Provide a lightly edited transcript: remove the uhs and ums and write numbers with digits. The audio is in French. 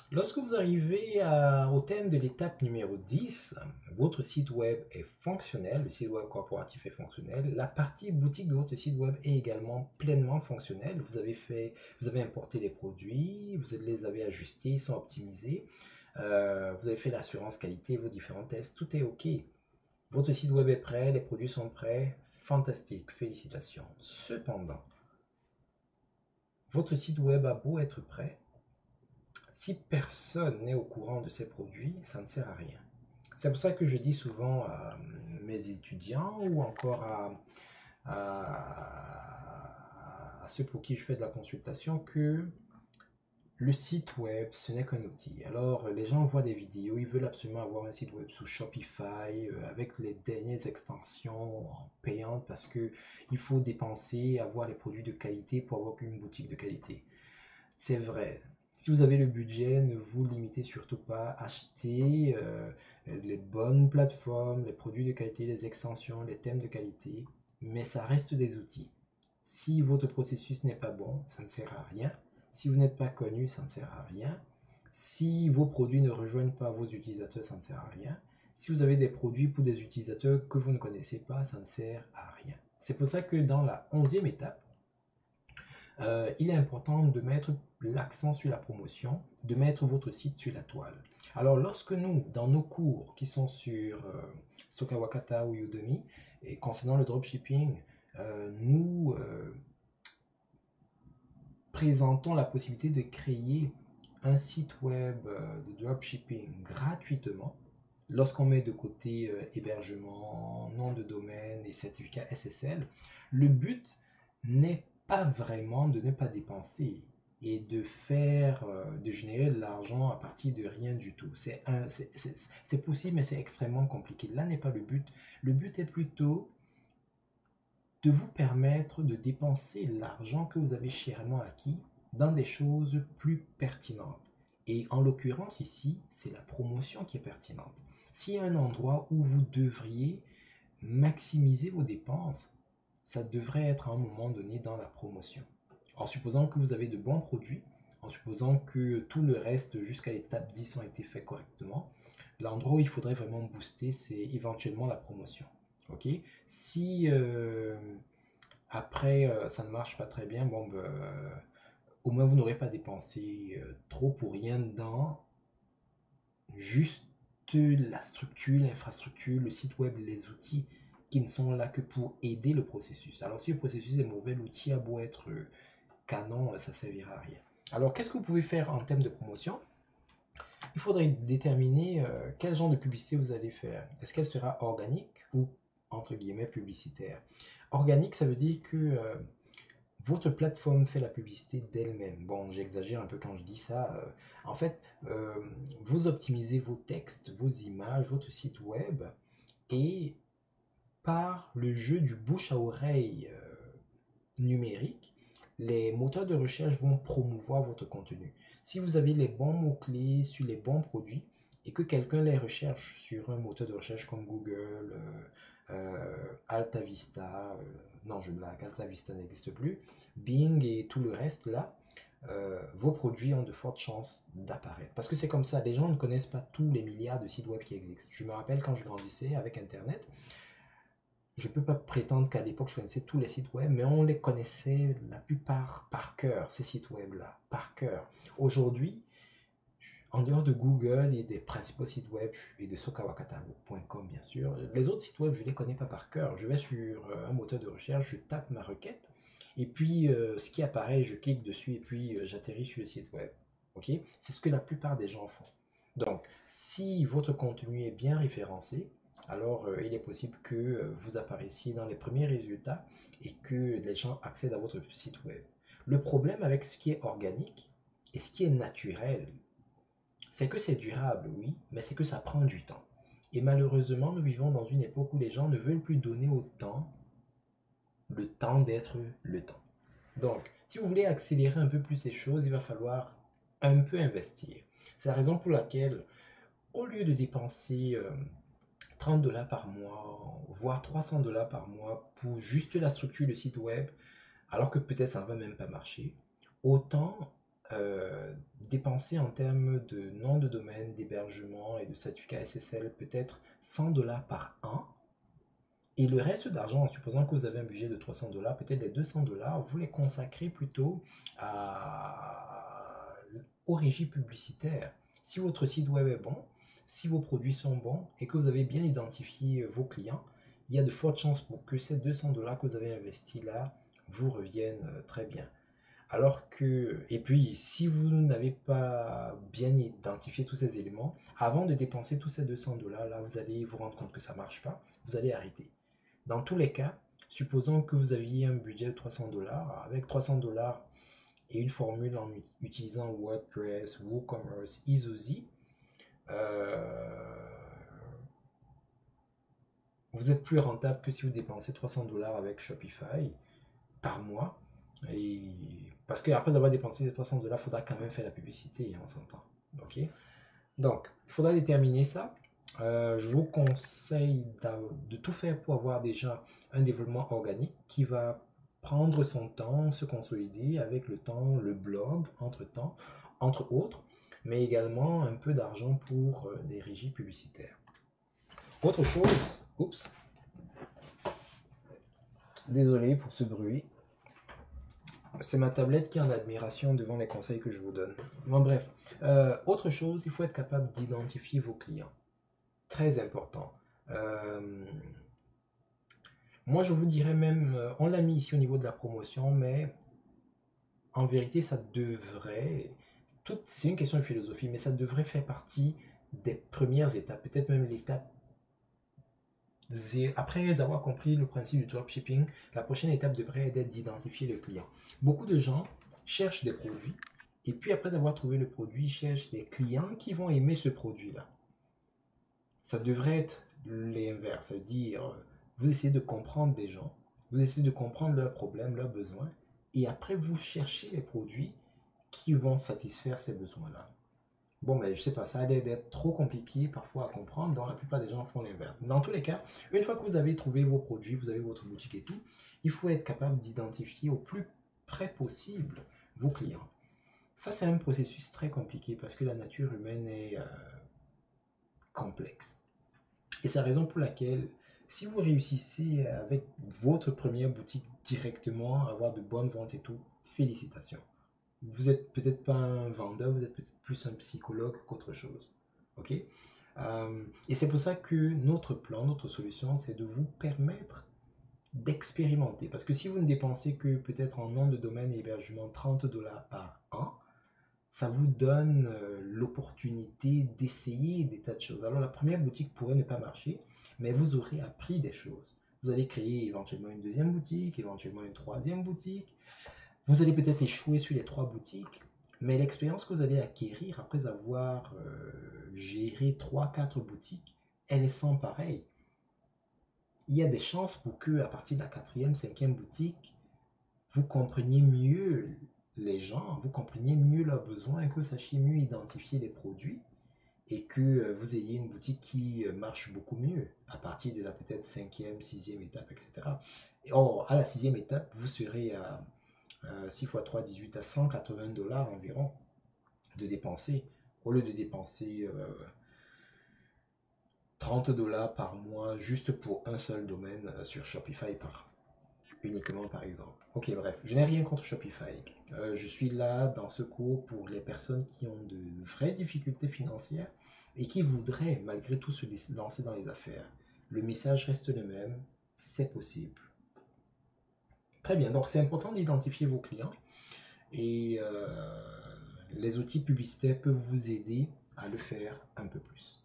Lorsque vous arrivez au thème de l'étape numéro 10, votre site web est fonctionnel, le site web corporatif est fonctionnel, la partie boutique de votre site web est également pleinement fonctionnelle. Vous avez importé les produits, vous les avez ajustés, ils sont optimisés, vous avez fait l'assurance qualité, vos différents tests, tout est OK. Votre site web est prêt, les produits sont prêts, fantastique, félicitations. Cependant, votre site web a beau être prêt, si personne n'est au courant de ces produits, ça ne sert à rien. C'est pour ça que je dis souvent à mes étudiants ou encore à ceux pour qui je fais de la consultation que le site web, ce n'est qu'un outil. Alors, les gens voient des vidéos, ils veulent absolument avoir un site web sous Shopify, avec les dernières extensions payantes parce que il faut dépenser, avoir les produits de qualité pour avoir une boutique de qualité. C'est vrai. Si vous avez le budget, ne vous limitez surtout pas. Achetez les bonnes plateformes, les produits de qualité, les extensions, les thèmes de qualité, mais ça reste des outils. Si votre processus n'est pas bon, ça ne sert à rien. Si vous n'êtes pas connu, ça ne sert à rien. Si vos produits ne rejoignent pas vos utilisateurs, ça ne sert à rien. Si vous avez des produits pour des utilisateurs que vous ne connaissez pas, ça ne sert à rien. C'est pour ça que dans la 11e étape, il est important de mettre l'accent sur la promotion, de mettre votre site sur la toile. Alors, lorsque nous, dans nos cours qui sont sur Sokawakata ou Udemy, et concernant le dropshipping, nous présentons la possibilité de créer un site web de dropshipping gratuitement lorsqu'on met de côté hébergement, nom de domaine et certificat SSL. Le but n'est pas vraiment de ne pas dépenser et de de générer de l'argent à partir de rien du tout. C'est possible, mais c'est extrêmement compliqué. Là n'est pas le but. Le but est plutôt de vous permettre de dépenser l'argent que vous avez chèrement acquis dans des choses plus pertinentes. Et en l'occurrence ici, c'est la promotion qui est pertinente. S'il y a un endroit où vous devriez maximiser vos dépenses, ça devrait être à un moment donné dans la promotion. En supposant que vous avez de bons produits, en supposant que tout le reste jusqu'à l'étape 10 ont été faits correctement, l'endroit où il faudrait vraiment booster, c'est éventuellement la promotion. Ok. Si après ça ne marche pas très bien, bon, ben, au moins vous n'aurez pas dépensé trop pour rien dedans, juste la structure, l'infrastructure, le site web, les outils qui ne sont là que pour aider le processus. Alors si le processus est mauvais, l'outil a beau être canon, ça ne servira à rien. Alors qu'est-ce que vous pouvez faire en termes de promotion? Il faudrait déterminer quel genre de publicité vous allez faire. Est-ce qu'elle sera organique ou entre guillemets publicitaire? Organique, ça veut dire que votre plateforme fait la publicité d'elle-même. Bon, j'exagère un peu quand je dis ça. En fait, vous optimisez vos textes, vos images, votre site web et par le jeu du bouche à oreille numérique, les moteurs de recherche vont promouvoir votre contenu. Si vous avez les bons mots-clés sur les bons produits et que quelqu'un les recherche sur un moteur de recherche comme Google, Alta Vista, non je blague, Alta Vista n'existe plus, Bing et tout le reste là, vos produits ont de fortes chances d'apparaître. Parce que c'est comme ça, les gens ne connaissent pas tous les milliards de sites web qui existent. Je me rappelle quand je grandissais avec Internet, je ne peux pas prétendre qu'à l'époque je connaissais tous les sites web, mais on les connaissait la plupart par cœur, ces sites web-là, par cœur. Aujourd'hui, en dehors de Google et des principaux sites web et de sokawakata.com bien sûr, les autres sites web je ne les connais pas par cœur. Je vais sur un moteur de recherche, je tape ma requête, et puis ce qui apparaît, je clique dessus et puis j'atterris sur le site web. Ok. C'est ce que la plupart des gens font. Donc, si votre contenu est bien référencé, alors il est possible que vous apparaissiez dans les premiers résultats et que les gens accèdent à votre site web. Le problème avec ce qui est organique et ce qui est naturel, c'est que c'est durable, oui, mais c'est que ça prend du temps. Et malheureusement, nous vivons dans une époque où les gens ne veulent plus donner au temps le temps d'être le temps. Donc, si vous voulez accélérer un peu plus ces choses, il va falloir un peu investir. C'est la raison pour laquelle, au lieu de dépenser 30 $ par mois, voire 300 $ par mois pour juste la structure de site web, alors que peut-être ça ne va même pas marcher, autant dépenser en termes de nom de domaine, d'hébergement et de certificat SSL peut-être 100 $ par an. Et le reste d'argent, en supposant que vous avez un budget de 300 $, peut-être les 200 $, vous les consacrez plutôt aux régies publicitaires. Si votre site web est bon, si vos produits sont bons et que vous avez bien identifié vos clients, il y a de fortes chances pour que ces 200 $ que vous avez investis là vous reviennent très bien. Alors que, et puis, si vous n'avez pas bien identifié tous ces éléments, avant de dépenser tous ces 200 $, là, vous allez vous rendre compte que ça ne marche pas, vous allez arrêter. Dans tous les cas, supposons que vous aviez un budget de 300 $, avec 300 $ et une formule en utilisant WordPress, WooCommerce, Ezozy, vous êtes plus rentable que si vous dépensez 300 $ avec Shopify par mois. Et parce qu'après avoir dépensé ces 300 $, il faudra quand même faire la publicité, on s'entend. Ok. Donc, il faudra déterminer ça. Je vous conseille de tout faire pour avoir déjà un développement organique qui va prendre son temps, se consolider avec le temps, le blog, entre autres, mais également un peu d'argent pour des régies publicitaires. Autre chose, oups, désolé pour ce bruit. C'est ma tablette qui est en admiration devant les conseils que je vous donne. Bon, bref. Autre chose, il faut être capable d'identifier vos clients. Très important. Moi, je vous dirais même, on l'a mis ici au niveau de la promotion, mais en vérité, ça devrait, c'est une question de philosophie, mais ça devrait faire partie des premières étapes, peut-être même l'étape. Après avoir compris le principe du dropshipping, la prochaine étape devrait être d'identifier le client. Beaucoup de gens cherchent des produits et puis après avoir trouvé le produit, ils cherchent des clients qui vont aimer ce produit-là. Ça devrait être l'inverse, c'est-à-dire vous essayez de comprendre des gens, vous essayez de comprendre leurs problèmes, leurs besoins et après vous cherchez les produits qui vont satisfaire ces besoins-là. Bon, mais je sais pas, ça a l'air d'être trop compliqué parfois à comprendre, donc la plupart des gens font l'inverse. Dans tous les cas, une fois que vous avez trouvé vos produits, vous avez votre boutique et tout, il faut être capable d'identifier au plus près possible vos clients. Ça, c'est un processus très compliqué parce que la nature humaine est complexe. Et c'est la raison pour laquelle, si vous réussissez avec votre première boutique directement, avoir de bonnes ventes et tout, félicitations. Vous n'êtes peut-être pas un vendeur, vous êtes peut-être plus un psychologue qu'autre chose. Ok. Et c'est pour ça que notre plan, notre solution, c'est de vous permettre d'expérimenter. Parce que si vous ne dépensez que peut-être en nom de domaine et hébergement 30 $ par an, ça vous donne l'opportunité d'essayer des tas de choses. Alors la première boutique pourrait ne pas marcher, mais vous aurez appris des choses. Vous allez créer éventuellement une deuxième boutique, éventuellement une troisième boutique. Vous allez peut-être échouer sur les 3 boutiques, mais l'expérience que vous allez acquérir après avoir géré 3-4 boutiques, elle est sans pareil. Il y a des chances pour que à partir de la 4e, 5e boutique, vous compreniez mieux les gens, vous compreniez mieux leurs besoins, que vous sachiez mieux identifier les produits et que vous ayez une boutique qui marche beaucoup mieux à partir de la peut-être 5e, 6e étape, etc. Or, à la 6e étape, vous serez à 6 x 3, 18 à 180 $ environ de dépenser, au lieu de dépenser 30 $ par mois juste pour un seul domaine sur Shopify uniquement par exemple. Ok, bref, je n'ai rien contre Shopify. Je suis là dans ce cours pour les personnes qui ont de vraies difficultés financières et qui voudraient malgré tout se lancer dans les affaires. Le message reste le même, c'est possible. Très bien, donc c'est important d'identifier vos clients et les outils publicitaires peuvent vous aider à le faire un peu plus.